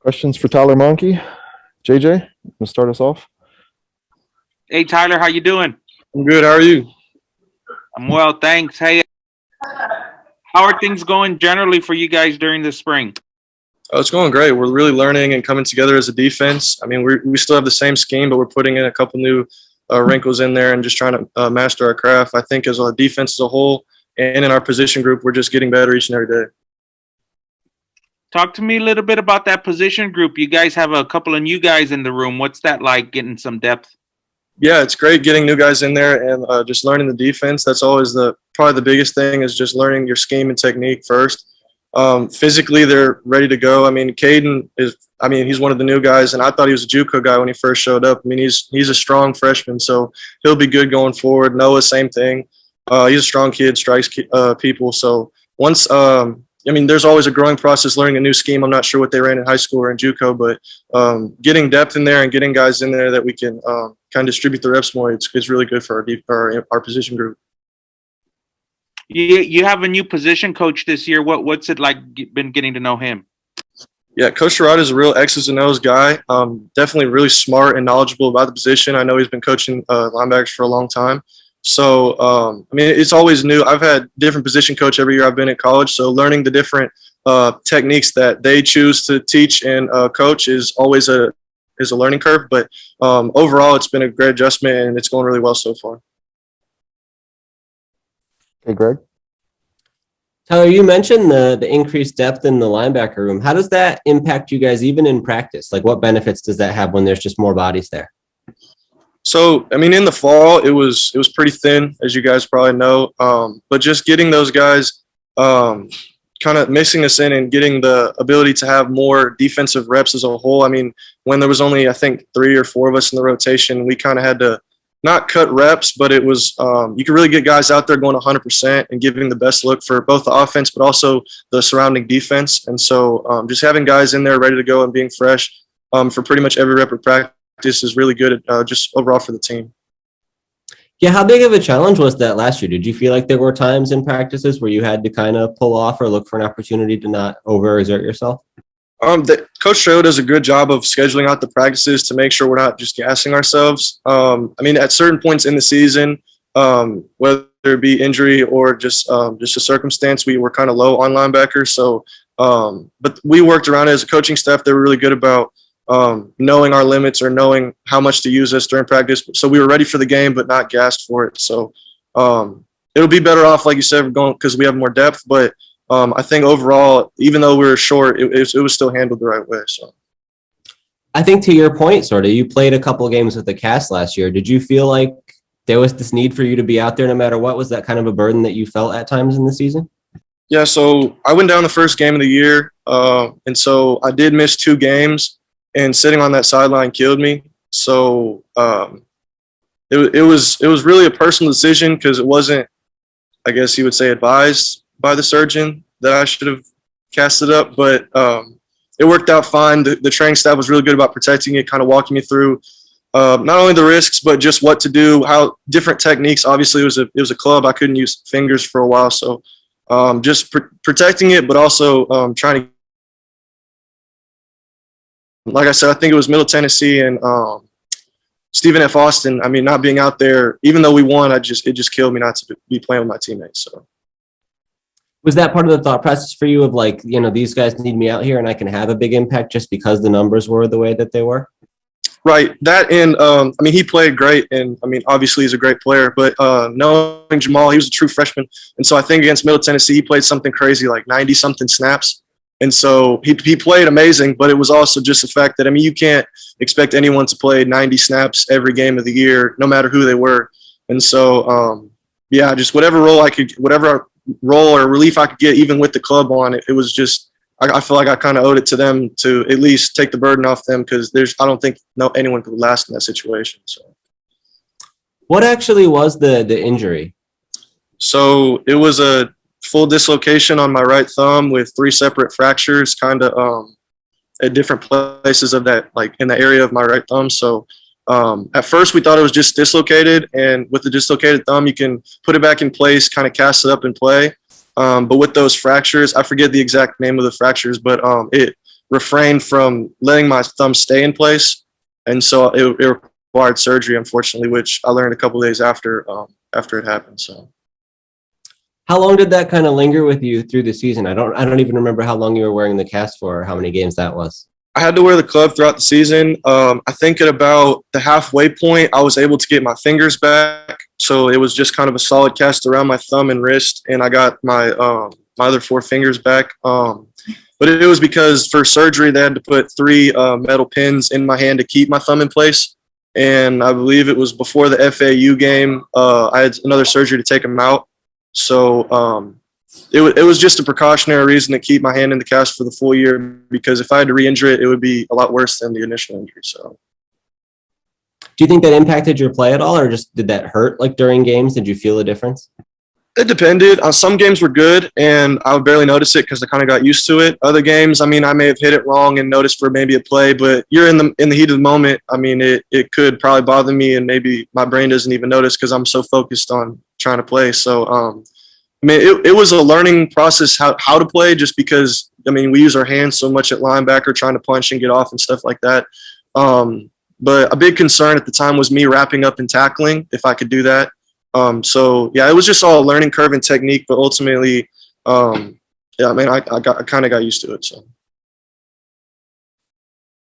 Questions for Tyler Mahnke? JJ, you can start us off. Hey, Tyler, how you doing? I'm good. How are you? I'm well, thanks. Hey, how are things going generally for you guys during the spring? Oh, it's going great. We're really learning and coming together as a defense. I mean, we still have the same scheme, but we're putting in a couple new wrinkles in there and just trying to master our craft. I think as a defense as a whole and in our position group, we're just getting better each and every day. Talk to me a little bit about that position group. You guys have a couple of new guys in the room. What's that like, getting some depth? Yeah, it's great getting new guys in there and just learning the defense. That's always probably the biggest thing is just learning your scheme and technique first. Physically, they're ready to go. I mean, Caden he's one of the new guys, and I thought he was a JUCO guy when he first showed up. I mean, he's a strong freshman, so he'll be good going forward. Noah, same thing. He's a strong kid, strikes people. So once there's always a growing process learning a new scheme. I'm not sure what they ran in high school or in JUCO, but getting depth in there and getting guys in there that we can kind of distribute the reps more, it's really good for our position group. You have a new position coach this year. What's it like been getting to know him? Yeah, Coach Sherrod is a real X's and O's guy. Definitely really smart and knowledgeable about the position. I know he's been coaching linebackers for a long time. So, it's always new. I've had different position coach every year I've been in college. So learning the different techniques that they choose to teach and coach is always a learning curve. But overall, it's been a great adjustment, and it's going really well so far. Hey, Greg. Tyler, you mentioned the increased depth in the linebacker room. How does that impact you guys even in practice? Like, what benefits does that have when there's just more bodies there? So, in the fall, it was pretty thin, as you guys probably know. But just getting those guys kind of mixing us in and getting the ability to have more defensive reps as a whole. I mean, when there was only, I think, 3 or 4 of us in the rotation, we kind of had to not cut reps, but it was you could really get guys out there going 100% and giving the best look for both the offense, but also the surrounding defense. And so just having guys in there ready to go and being fresh for pretty much every rep of practice is really good just overall for the team. Yeah, how big of a challenge was that last year? Did you feel like there were times in practices where you had to kind of pull off or look for an opportunity to not overexert yourself? Coach Sho does a good job of scheduling out the practices to make sure we're not just gassing ourselves. At certain points in the season, whether it be injury or just a circumstance, we were kind of low on linebackers. So, but we worked around it as a coaching staff. They were really good about knowing our limits or knowing how much to use us during practice. So we were ready for the game, but not gassed for it. So it'll be better off, like you said, going because we have more depth. But I think overall, even though we were short, it was still handled the right way. So, I think to your point, sort of, you played a couple of games with the cast last year. Did you feel like there was this need for you to be out there no matter what? Was that kind of a burden that you felt at times in the season? Yeah, so I went down the first game of the year, and so I did miss 2 games, and sitting on that sideline killed me. So it was really a personal decision because it wasn't, I guess you would say, advised by the surgeon that I should have casted up, but it worked out fine. The training staff was really good about protecting it, kind of walking me through not only the risks, but just what to do, how different techniques. Obviously, it was a club. I couldn't use fingers for a while, so just protecting it, but also trying to, like I said, I think it was Middle Tennessee and Stephen F. Austin. Not being out there, even though we won, it just killed me not to be playing with my teammates. So. Was that part of the thought process for you of like, these guys need me out here and I can have a big impact just because the numbers were the way that they were? Right. That and, he played great. And, obviously he's a great player. But knowing Jamal, he was a true freshman. And so I think against Middle Tennessee, he played something crazy, like 90-something snaps. And so he played amazing. But it was also just the fact that, you can't expect anyone to play 90 snaps every game of the year, no matter who they were. And so, just whatever role or relief I could get, even with the club on it, it was just I feel like I kind of owed it to them to at least take the burden off them because I don't think anyone could last in that situation. So, what actually was the injury? So it was a full dislocation on my right thumb with 3 separate fractures, kind of at different places of that, like in the area of my right thumb. So. At first we thought it was just dislocated, and with the dislocated thumb you can put it back in place, kind of cast it up and play, but with those fractures, I forget the exact name of the fractures, but it refrained from letting my thumb stay in place. And so it required surgery, unfortunately, which I learned a couple of days after it happened. So. How long did that kind of linger with you through the season? I don't even remember how long you were wearing the cast for, or how many games that was. I had to wear the club throughout the season. I think at about the halfway point, I was able to get my fingers back. So it was just kind of a solid cast around my thumb and wrist, and I got my my other 4 fingers back. But it was because for surgery, they had to put 3 metal pins in my hand to keep my thumb in place. And I believe it was before the FAU game. I had another surgery to take them out. So it was just a precautionary reason to keep my hand in the cast for the full year, because if I had to re-injure it, it would be a lot worse than the initial injury. So, do you think that impacted your play at all, or just did that hurt like during games? Did you feel a difference? it depended. Some games were good, and I would barely notice it because I kind of got used to it. Other games, I mean, I may have hit it wrong and noticed for maybe a play, but you're in the heat of the moment. I mean, it could probably bother me, and maybe my brain doesn't even notice because I'm so focused on trying to play. So, I mean, it was a learning process how to play, just because, I mean, we use our hands so much at linebacker, trying to punch and get off and stuff like that. But a big concern at the time was me wrapping up and tackling, if I could do that. So yeah, it was just all a learning curve and technique, but ultimately, yeah, I mean, I kind of got used to it. So.